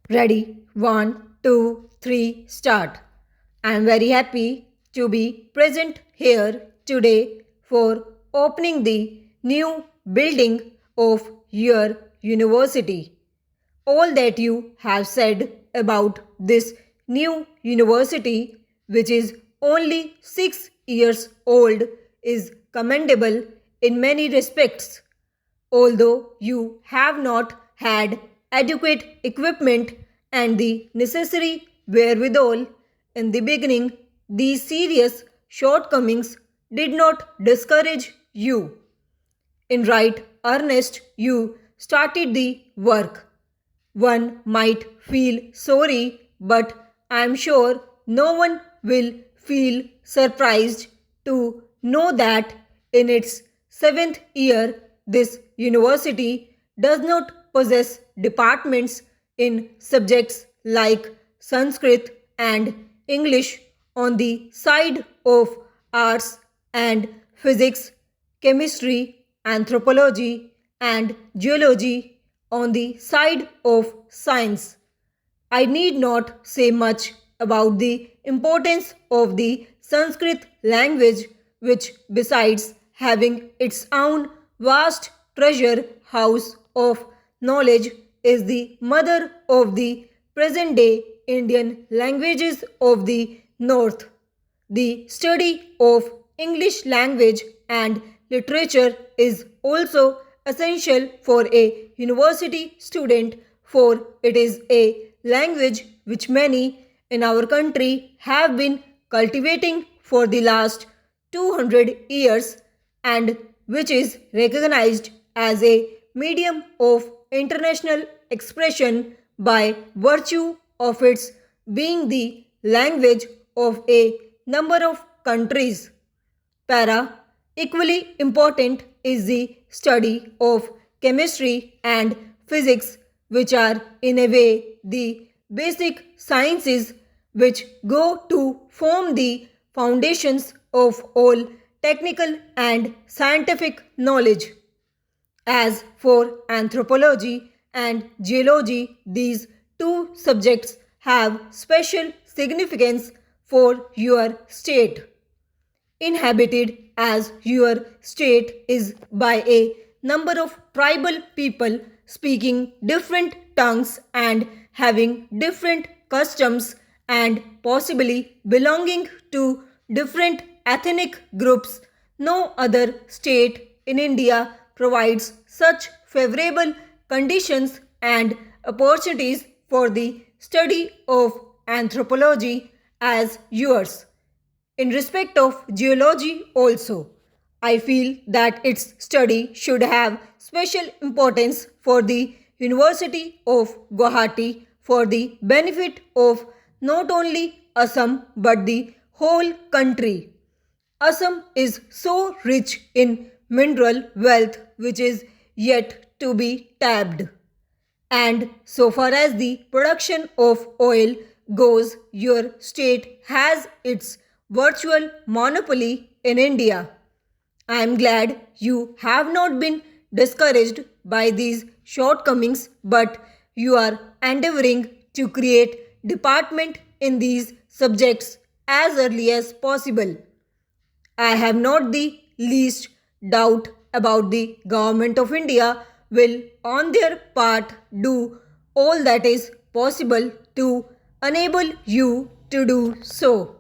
Ready? One, two, three, start. I am very happy to be present here today for opening the new building of your university. All that you have said about this new university, which is only 6 years old, is commendable in many respects. Although you have not had adequate equipment and the necessary wherewithal in the beginning, these serious shortcomings did not discourage you. In right earnest, you started the work. One might feel sorry, but I am sure no one will feel surprised to know that in its seventh year, this university does not possess departments in subjects like Sanskrit and English on the side of arts and physics, chemistry, anthropology, and geology on the side of science. I need not say much about the importance of the Sanskrit language, which, besides having its own vast treasure house of knowledge, is the mother of the present day Indian languages of the North. The study of English language and literature is also essential for a university student, for it is a language which many in our country have been cultivating for the last 200 years and which is recognized as a medium of international expression by virtue of its being the language of a number of countries. Para, equally important is the study of chemistry and physics, which are in a way the basic sciences which go to form the foundations of all technical and scientific knowledge. As for anthropology and geology, these two subjects have special significance for your state. Inhabited as your state is by a number of tribal people speaking different tongues and having different customs and possibly belonging to different ethnic groups, no other state in India provides such favorable conditions and opportunities for the study of anthropology as yours. In respect of geology also, I feel that its study should have special importance for the University of Guwahati for the benefit of not only Assam but the whole country. Assam is so rich in mineral wealth which is yet to be tapped. And so far as the production of oil goes, your state has its virtual monopoly in India. I am glad you have not been discouraged by these shortcomings, but you are endeavoring to create department in these subjects as early as possible. I have not the least doubt about the government of India will on their part do all that is possible to enable you to do so.